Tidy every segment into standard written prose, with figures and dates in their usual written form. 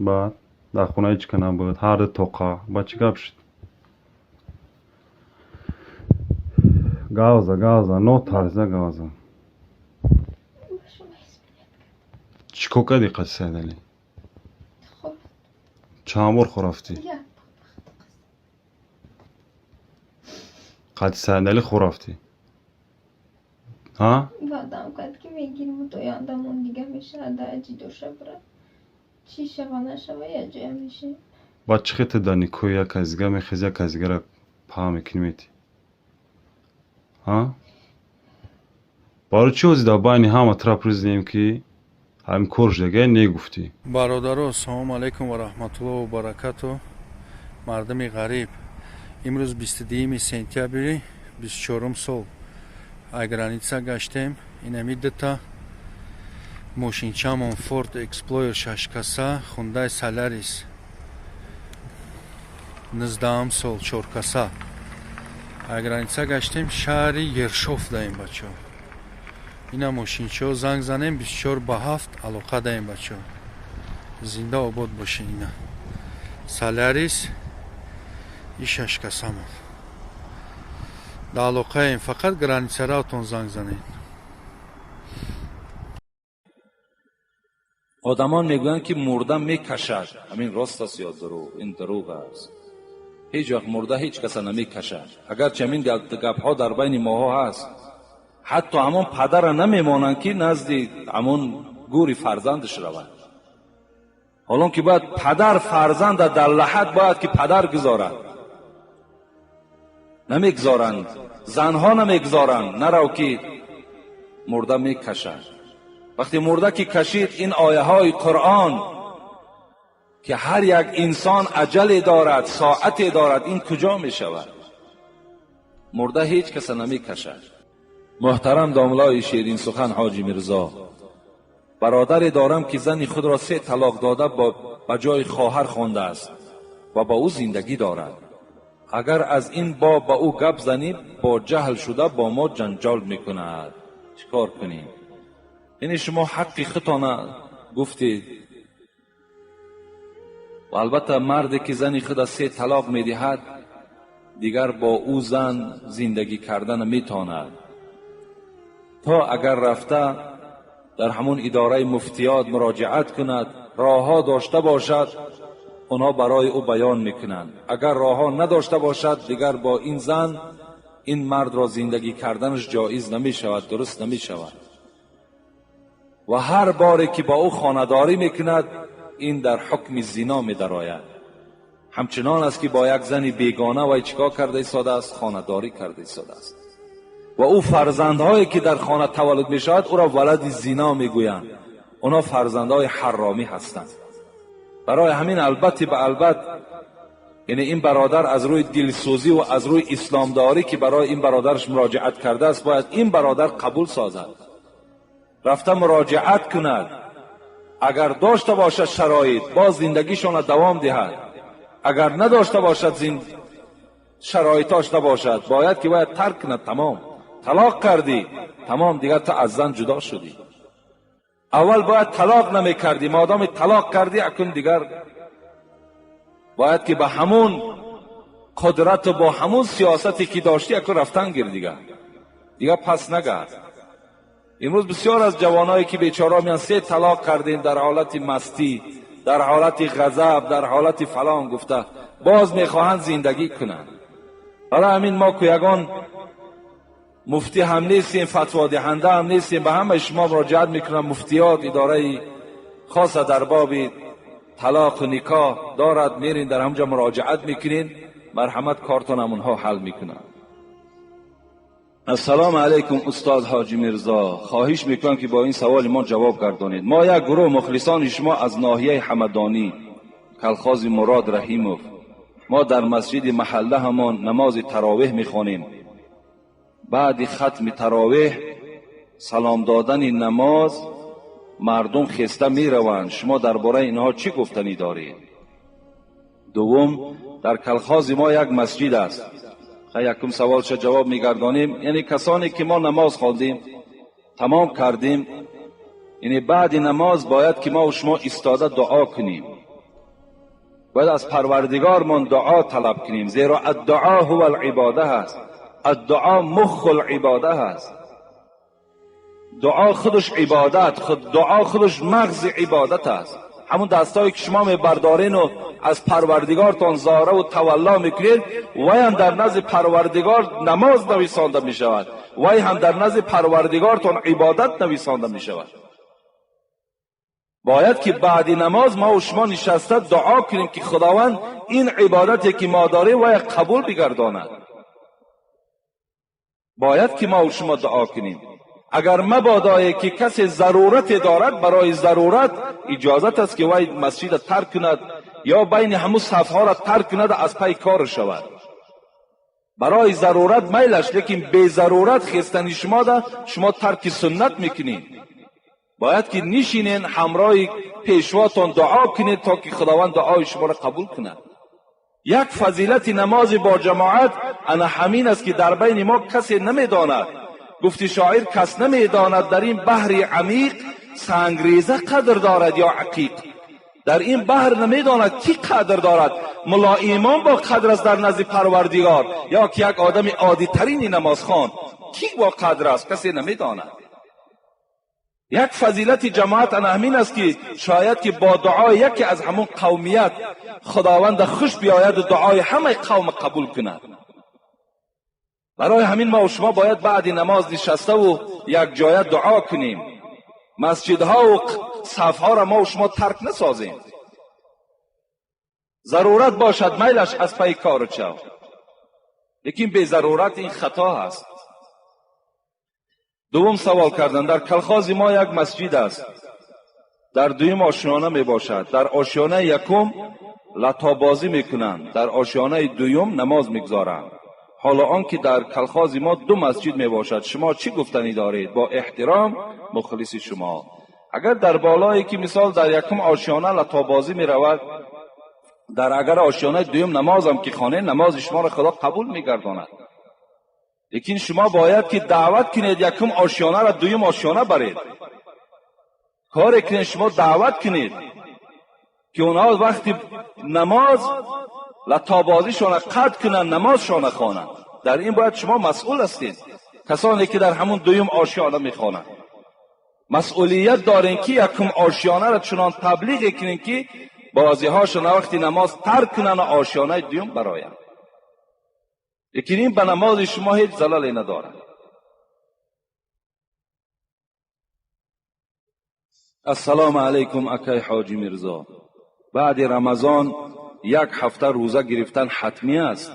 بعد در خونه هیچ کنم بود هر دو توقع با چی گپ شد گازا نو تارزه گازا چیکو کدی قد سیدلی خب چامور خورافتی یا قد سیدلی خورافتی ها یادم کرد که بگیریم و تو یادمون دیگه میشه درجی دوشه بره چی شبه نشبه یه جای میشه با چی خیلی دانی کویا کزگه میخیزه کزگه را پا میکنیمیتی ها بارو چی وزی دا باینی همه ترپ رزنیم که هم کرش دیگه نگفتی бародаро салому алайкум ва раҳматуллоҳу баракату мардами ғариб имрӯз 22 сентябри 24 сол айграница гаштем инамиддата мошинчамон Ford Explorer 6 каса Hyundai Solaris 19 сол 4 каса айграница гаштем шаҳри Ершов даем бачо ина мошинчаҳо занг занем 24 ба 7 алоқа даем бачо зинда обод бошин ина Solaris и 6 касамон да алоқаем фақат границараотон занг занед آدمان میگویند که مرده میکشد. همین راست است یا دروغ؟ این دروغ است. هیچ وقت مرده هیچ کس نمیکشد. اگرچه همین گپ‌ها در بین ماها هست، حتی همون پدر نمیمانند که نزد همون گوری فرزندش رود. حالا که باید پدر فرزند در لحد باید که پدر گذارد، نمیگذارند. زنها نمیگذارند نرو که مرده میکشد. وقتی مرده که کشید، این آیه های قرآن که هر یک انسان اجل دارد، ساعتی دارد، این کجا می شود؟ مرده هیچ کس نمی کشد. محترم داملای شیرین سخن حاجی میرزا، برادری دارم که زنی خود را 3 طلاق داده با جای خواهر خوانده است و با او زندگی دارد. اگر از این باب با او گپ زنیم، با جهل شده با ما جنجال میکند. چیکار کنیم؟ یعنی شما حقی خودتان گفتید و البته مردی که زنی خود 3 طلاق میدهد دیگر با او زن زندگی کردن میتواند، تا اگر رفته در همون اداره مفتیات مراجعت کند، راهها داشته باشد اونا برای او بیان میکنند. اگر راهها نداشته باشد دیگر با این زن این مرد را زندگی کردنش جایز نمیشود، درست نمیشود. و هر باری که با او خانه‌داری میکند این در حکم زنا می‌دراید. همچنان است که با یک زن بیگانه و چیکار کرده ایستاده است؟ خانه‌داری کرده ایستاده است. و او فرزندهایی که در خانه تولد میشود او را ولد زنا میگویند. اونا فرزندهای حرامی هستند. برای همین البته به البته یعنی این برادر از روی دلسوزی و از روی اسلامداری که برای این برادرش مراجعت کرده است باید این برادر قبول سازد، رفته مراجعت کند. اگر داشته باشد شرایط باز زندگیشان دوام دهد، اگر نداشته باشد شرایطاش نباشد باید ترک کند. تمام طلاق کردی، تمام دیگر تو از زن جدا شدی. اول باید طلاق نمی کردی، مادام طلاق کردی اکنون دیگر باید که با همون قدرت و با همون سیاستی که داشتی اکنون رفتن گیر دیگر پس نگرد. امروز بسیار از جوانایی که بیچاره میان 3 طلاق کردین در حالت مستی، در حالت غضب، در حالت فلان گفته باز میخواهند زندگی کنند. برای همین ما کویگان مفتی هم نیستیم، فتوا دهنده هم نیستیم، به همه شما مراجعت میکنم. مفتیات اداره خاص در باب طلاق و نکاح دارد، میرین در همجا مراجعت میکنین، مرحمت کارتون همونها حل میکنن. السلام علیکم استاد حاجی میرزا، خواهش میکنم که با این سوال ما جواب گردانید. ما یک گروه مخلصان شما از ناحیه حمدانی کلخاز مراد رحیموف، ما در مسجد محله همان نماز تراویح میخوانیم. بعد ختم تراویح سلام دادن نماز مردم خسته میروند. شما درباره اینها چی گفتنی دارید؟ دوم، در کلخاز ما یک مسجد است. یکم سوال شد جواب میگردانیم. یعنی کسانی که ما نماز خواندیم تمام کردیم، یعنی بعد نماز باید که ما و شما ایستاده دعا کنیم. باید از پروردگارمون دعا طلب کنیم، زیرا الدعا هو العباده هست. الدعا مخ العباده هست. دعا خودش عبادت، دعا خودش مغز عبادت است. همون دستایی که شما میبردارین و از پروردگارتان زاره و تولا میکنید، وی هم در نزد پروردگار نماز نویسانده میشود، وی هم در نزد پروردگارتان عبادت نویسانده میشود. باید که بعد نماز ما و شما نشسته دعا کنیم که خداوند این عبادتی که ما داریم وی قبول بگرداند. باید که ما و شما دعا کنیم. اگر مبادا که کسی ضرورت دارد، برای ضرورت اجازت است که وی مسجد ترک کند یا بین همون صفها را ترک کند، از پی کار شود. برای ضرورت میلش، لیکن بی ضرورت خستنی شما ترک سنت میکنید. باید که نشینین همراه پیشواتون دعا کنید تا که خداوند دعای شما را قبول کند. یک فضیلت نماز با جماعت انا همین است که در بین ما کسی نمیداند. گفتی شاعر کس نمیداند در این بحر عمیق سنگریزه قدر دارد یا عقیق. در این بحر نمیداند کی قدر دارد، ملا امام با قدر است در نزد پروردگار یا که یک آدم عادی ترین نمازخوان، کی با قدر است کسی نمیداند. یک فضیلت جماعت همین است که شاید که با دعای یکی از همون قومیت خداوند خوش بیاید و دعای همه قوم قبول کند. برای همین ما و شما باید بعد نماز نشسته و یک جای دعا کنیم. مسجدها و صفها را ما و شما ترک نسازیم. ضرورت باشد میلش از پی کار چو، لیکن به ضرورت این خطا هست. دوم سوال کردن، در کلخاز ما یک مسجد است، در دویم آشیانه می باشد. در آشیانه یکم لطابازی میکنند، در آشیانه دویم نماز میگذارند. حالا آن که در کلخاز ما دو مسجد می باشد، شما چی گفتنی دارید؟ با احترام مخلص شما. اگر در بالایی که مثال در یکم آشیانه لطابازی می رود، در اگر آشیانه دویم نماز هم که خانه، نماز شما را خدا قبول می گرداند. لیکن شما باید که دعوت کنید یکم آشیانه را دویم آشیانه برید. کار کنید شما دعوت کنید که اونها وقتی نماز لطابازیشان قطع کنند، نمازشان خوانند. در این باید شما مسئول هستید. کسانی که در همون دویم آشیانه میخوانند مسئولیت دارین که یکم آشیانه را چنان تبلیغ کنین که بعضی هاشون وقتی نماز ترک کنن و آشیانه دویم براین. لیکن این به نماز شما هیچ ضلالی ندارد. السلام علیکم اکای حاجی میرزا، بعد رمضان یک هفته روزه گرفتن حتمی است.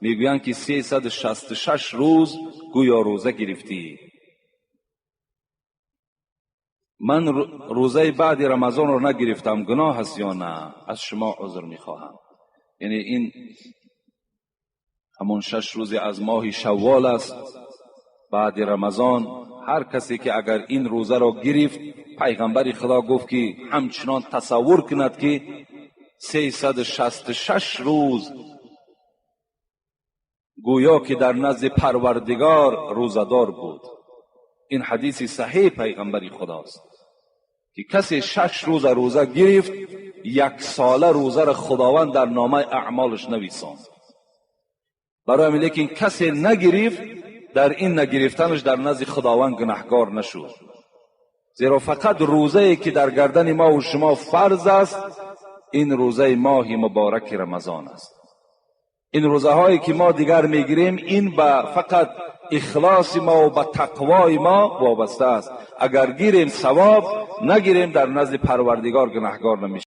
میگویند که 366 روز گویا روزه گرفتی. من روزه بعد رمضان رو نگرفتم، گناه است یا نه؟ از شما عذر میخواهم. یعنی این همون 6 روز از ماه شوال است بعد رمضان. هر کسی که اگر این روزه را گرفت، پیغمبر خدا گفت که همچنان تصور کند که 366 روز گویا که در نزد پروردگار روزدار بود. این حدیث صحیح پیغمبر خداست که کسی 6 روز روزه گرفت، 1 ساله روزه را خداوند در نامه اعمالش نویساند. برای همین لیکن کسی نگرفت، در این نگرفتنش در نزد خداوند گناهکار نشد. زیرا فقط روزه‌ای که در گردن ما و شما فرض است، این روزه ماه مبارک رمضان است. این روزه هایی که ما دیگر میگیریم، این به فقط اخلاص ما و به تقوای ما وابسته است. اگر گیریم ثواب، نگیریم در نزد پروردگار گناهکار نمیشه.